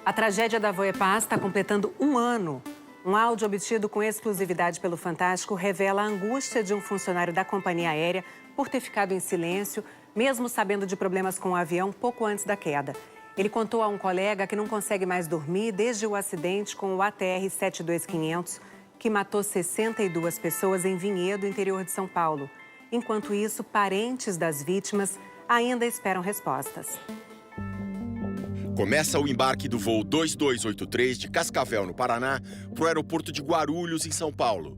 A tragédia da Voepaz está completando um ano. Um áudio obtido com exclusividade pelo Fantástico revela a angústia de um funcionário da companhia aérea por ter ficado em silêncio, mesmo sabendo de problemas com o avião pouco antes da queda. Ele contou a um colega que não consegue mais dormir desde o acidente com o ATR 72500, que matou 62 pessoas em Vinhedo, interior de São Paulo. Enquanto isso, parentes das vítimas ainda esperam respostas. Começa o embarque do voo 2283 de Cascavel, no Paraná, para o aeroporto de Guarulhos, em São Paulo.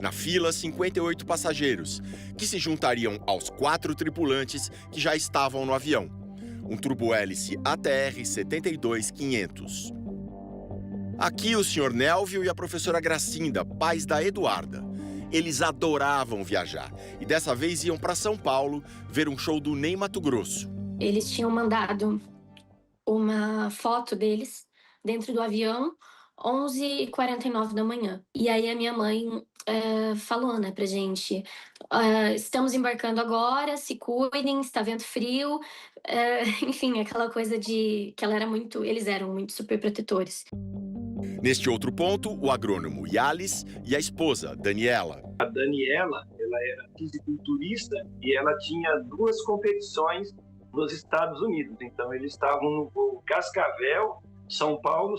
Na fila, 58 passageiros, que se juntariam aos 4 tripulantes que já estavam no avião. Um turbohélice ATR 72500. Aqui o Sr. Nélvio e a professora Gracinda, pais da Eduarda. Eles adoravam viajar e dessa vez iam para São Paulo ver um show do Ney Matogrosso. Eles tinham mandado uma foto deles dentro do avião, 11h49 da manhã. E aí a minha mãe falou, né, pra gente, estamos embarcando agora, se cuidem, está vento frio. Enfim, aquela coisa de que eles eram muito super protetores. Neste outro ponto, o agrônomo Yales e a esposa, Daniela. A Daniela, ela era fisiculturista e ela tinha 2 competições nos Estados Unidos. Então, eles estavam no voo Cascavel, São Paulo,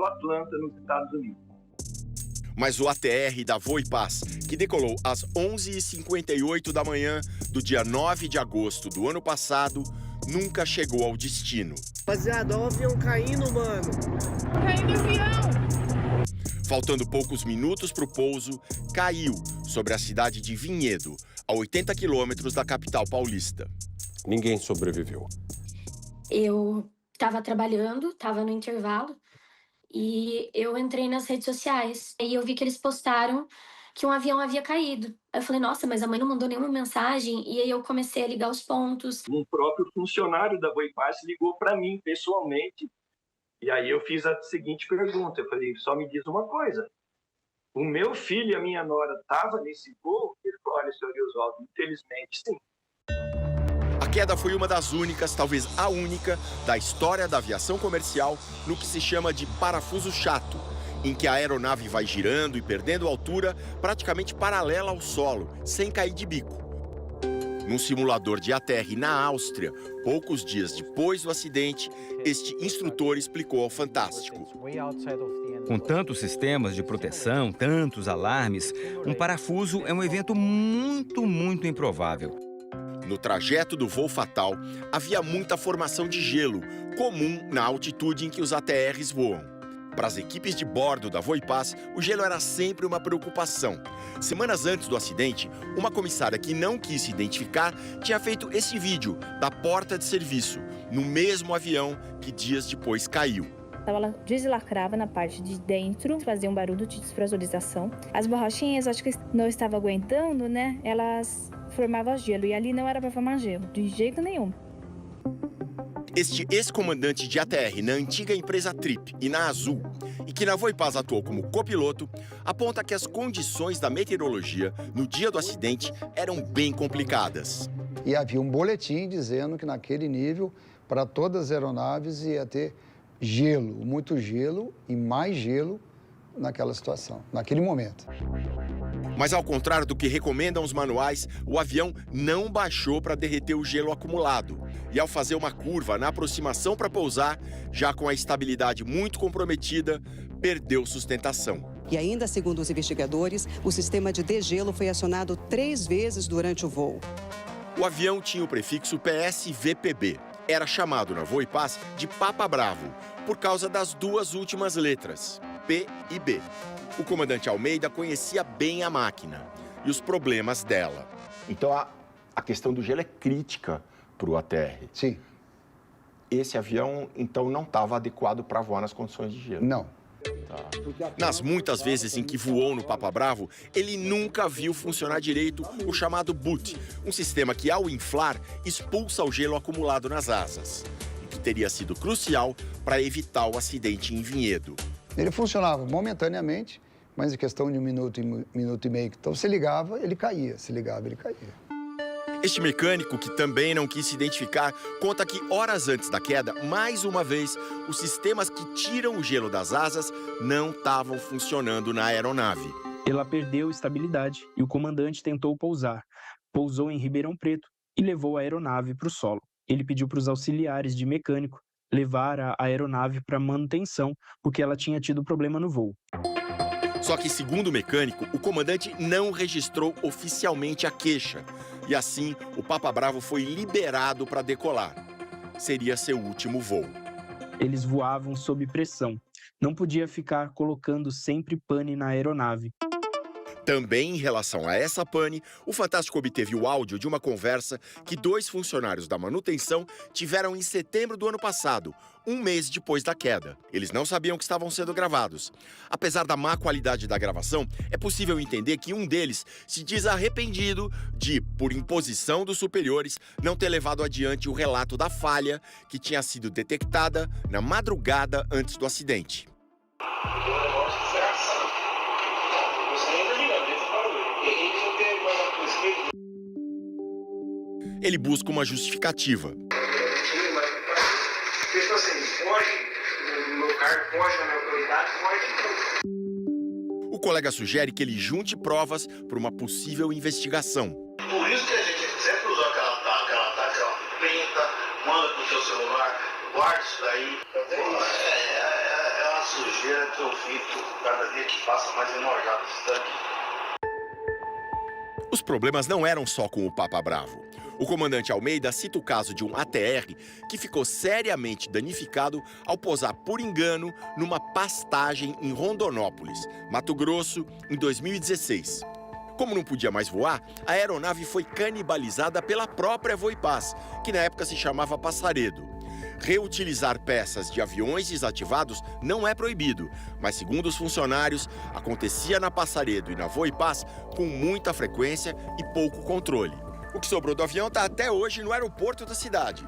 Atlanta, nos Estados Unidos. Mas o ATR da Voepaz, que decolou às 11h58 da manhã do dia 9 de agosto do ano passado, nunca chegou ao destino. Rapaziada, olha o avião caindo, mano. Caindo o avião! Faltando poucos minutos para o pouso, caiu sobre a cidade de Vinhedo, a 80 quilômetros da capital paulista. Ninguém sobreviveu. Eu estava trabalhando, estava no intervalo, e eu entrei nas redes sociais. E eu vi que eles postaram que um avião havia caído. Eu falei, nossa, mas a mãe não mandou nenhuma mensagem. E aí eu comecei a ligar os pontos. Um próprio funcionário da Voepaz ligou para mim pessoalmente. E aí eu fiz a seguinte pergunta. Eu falei, só me diz uma coisa. O meu filho e a minha nora estavam nesse voo? Ele falou, olha, senhor Oswaldo, infelizmente sim. A queda foi uma das únicas, talvez a única, da história da aviação comercial no que se chama de parafuso chato, em que a aeronave vai girando e perdendo altura praticamente paralela ao solo, sem cair de bico. Num simulador de ATR na Áustria, poucos dias depois do acidente, este instrutor explicou ao Fantástico. Com tantos sistemas de proteção, tantos alarmes, um parafuso é um evento muito improvável. No trajeto do voo fatal, havia muita formação de gelo, comum na altitude em que os ATRs voam. Para as equipes de bordo da Voepaz, o gelo era sempre uma preocupação. Semanas antes do acidente, uma comissária que não quis se identificar tinha feito esse vídeo da porta de serviço, no mesmo avião que dias depois caiu. Ela deslacrava na parte de dentro, fazia um barulho de despressurização. As borrachinhas, acho que não estavam aguentando, né? Elas formavam gelo e ali não era para formar gelo, de jeito nenhum. Este ex-comandante de ATR na antiga empresa Trip e na Azul, e que na Voepaz atuou como copiloto, aponta que as condições da meteorologia no dia do acidente eram bem complicadas. E havia um boletim dizendo que naquele nível, para todas as aeronaves, ia ter gelo, muito gelo e mais gelo naquela situação, naquele momento. Mas ao contrário do que recomendam os manuais, o avião não baixou para derreter o gelo acumulado. E ao fazer uma curva na aproximação para pousar, já com a estabilidade muito comprometida, perdeu sustentação. E ainda, segundo os investigadores, o sistema de degelo foi acionado 3 vezes durante o voo. O avião tinha o prefixo PSVPB. Era chamado na Voepaz de Papa Bravo, por causa das 2 últimas letras, P e B. O comandante Almeida conhecia bem a máquina e os problemas dela. Então, a questão do gelo é crítica para o ATR. Sim. Esse avião, então, não estava adequado para voar nas condições de gelo? Não. Nas muitas vezes em que voou no Papa Bravo, ele nunca viu funcionar direito o chamado boot, um sistema que, ao inflar, expulsa o gelo acumulado nas asas, e que teria sido crucial para evitar o acidente em Vinhedo. Ele funcionava momentaneamente, mas em questão de 1 minuto e meio. Então, você ligava, ele caía. Se ligava, ele caía. Este mecânico, que também não quis se identificar, conta que horas antes da queda, mais uma vez, os sistemas que tiram o gelo das asas não estavam funcionando na aeronave. Ela perdeu estabilidade e o comandante tentou pousar. Pousou em Ribeirão Preto e levou a aeronave para o solo. Ele pediu para os auxiliares de mecânico levar a aeronave para manutenção, porque ela tinha tido problema no voo. Só que, segundo o mecânico, o comandante não registrou oficialmente a queixa. E assim, o Papa Bravo foi liberado para decolar. Seria seu último voo. Eles voavam sob pressão. Não podia ficar colocando sempre pane na aeronave. Também em relação a essa pane, o Fantástico obteve o áudio de uma conversa que 2 funcionários da manutenção tiveram em setembro do ano passado, um mês depois da queda. Eles não sabiam que estavam sendo gravados. Apesar da má qualidade da gravação, é possível entender que um deles se diz arrependido de, por imposição dos superiores, não ter levado adiante o relato da falha que tinha sido detectada na madrugada antes do acidente. Ele busca uma justificativa. O colega sugere que ele junte provas para uma possível investigação. Por isso que a gente sempre usou aquela printa, manda pro seu celular, guarda isso daí. É uma sujeira que eu fico, cada dia que passa mais enojado isso daqui. Os problemas não eram só com o Papa Bravo. O comandante Almeida cita o caso de um ATR que ficou seriamente danificado ao pousar por engano numa pastagem em Rondonópolis, Mato Grosso, em 2016. Como não podia mais voar, a aeronave foi canibalizada pela própria Voipaz, que na época se chamava Passaredo. Reutilizar peças de aviões desativados não é proibido, mas, segundo os funcionários, acontecia na Passaredo e na Voipaz com muita frequência e pouco controle. O que sobrou do avião está até hoje no aeroporto da cidade.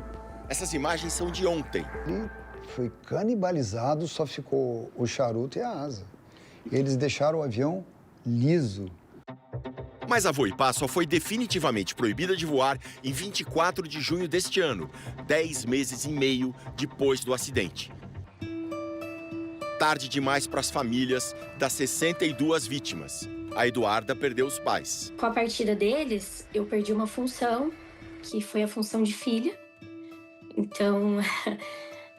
Essas imagens são de ontem. Ele foi canibalizado, só ficou o charuto e a asa. Eles deixaram o avião liso. Mas a Voipaz só foi definitivamente proibida de voar em 24 de junho deste ano, 10 meses e meio depois do acidente. Tarde demais para as famílias das 62 vítimas. A Eduarda perdeu os pais. Com a partida deles, eu perdi uma função, que foi a função de filha. Então,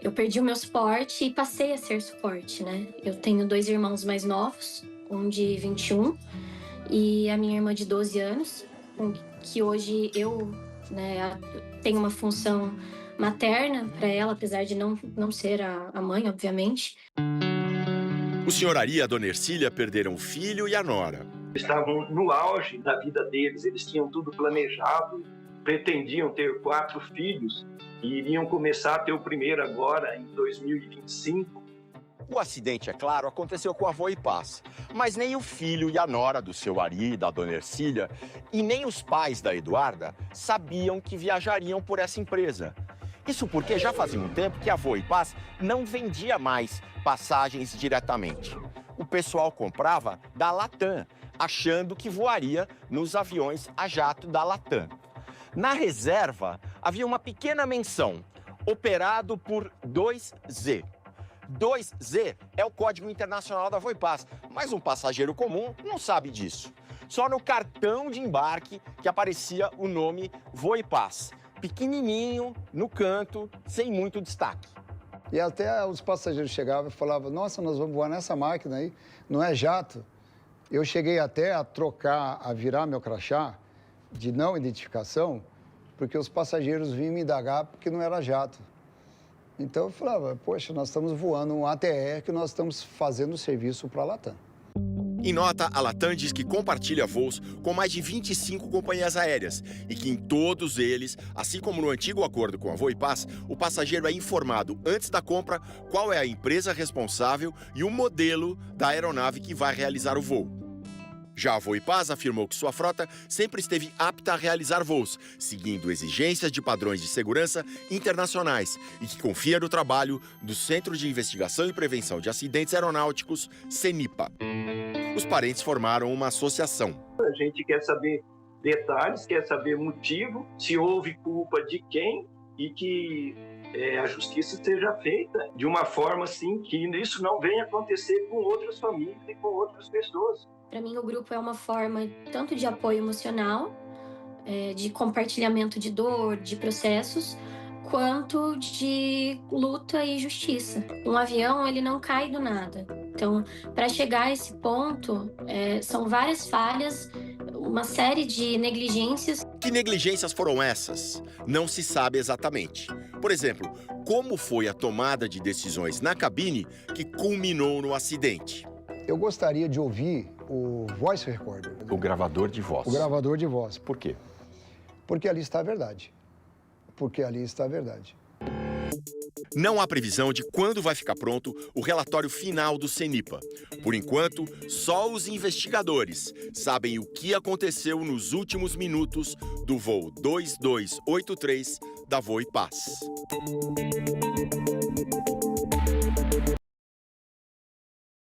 eu perdi o meu suporte e passei a ser suporte, né? Eu tenho 2 irmãos mais novos, um de 21 e a minha irmã de 12 anos, que hoje eu tenho uma função materna para ela, apesar de não ser a mãe, obviamente. O senhor Ari e a dona Ercília perderam o filho e a nora. Estavam no auge da vida deles, eles tinham tudo planejado, pretendiam ter 4 filhos e iriam começar a ter o primeiro agora, em 2025. O acidente, é claro, aconteceu com a Voipaz, mas nem o filho e a nora do seu Ari e da dona Ercília, e nem os pais da Eduarda sabiam que viajariam por essa empresa. Isso porque já fazia um tempo que a Voipaz não vendia mais passagens diretamente. O pessoal comprava da Latam, achando que voaria nos aviões a jato da Latam. Na reserva, havia uma pequena menção, operado por 2Z. 2Z é o código internacional da Voipaz, mas um passageiro comum não sabe disso. Só no cartão de embarque que aparecia o nome Voipaz, pequenininho, no canto, sem muito destaque. E até os passageiros chegavam e falavam, nossa, nós vamos voar nessa máquina aí, não é jato? Eu cheguei até a virar meu crachá de não identificação, porque os passageiros vinham me indagar porque não era jato. Então eu falava, poxa, nós estamos voando um ATR que nós estamos fazendo serviço para a Latam. Em nota, a Latam diz que compartilha voos com mais de 25 companhias aéreas e que em todos eles, assim como no antigo acordo com a Voipaz, o passageiro é informado antes da compra qual é a empresa responsável e o modelo da aeronave que vai realizar o voo. Já a Voipaz afirmou que sua frota sempre esteve apta a realizar voos, seguindo exigências de padrões de segurança internacionais e que confia no trabalho do Centro de Investigação e Prevenção de Acidentes Aeronáuticos, CENIPA. Os parentes formaram uma associação. A gente quer saber detalhes, quer saber motivo, se houve culpa de quem e que a justiça seja feita de uma forma assim que isso não venha acontecer com outras famílias e com outras pessoas. Para mim, o grupo é uma forma tanto de apoio emocional, de compartilhamento de dor, de processos, quanto de luta e justiça. Um avião, ele não cai do nada. Então, para chegar a esse ponto, são várias falhas, uma série de negligências. Que negligências foram essas? Não se sabe exatamente. Por exemplo, como foi a tomada de decisões na cabine que culminou no acidente? Eu gostaria de ouvir o voice recorder. O gravador de voz. O gravador de voz. Por quê? Porque ali está a verdade. Porque ali está a verdade. Não há previsão de quando vai ficar pronto o relatório final do CENIPA. Por enquanto, só os investigadores sabem o que aconteceu nos últimos minutos do voo 2283 da Voipaz.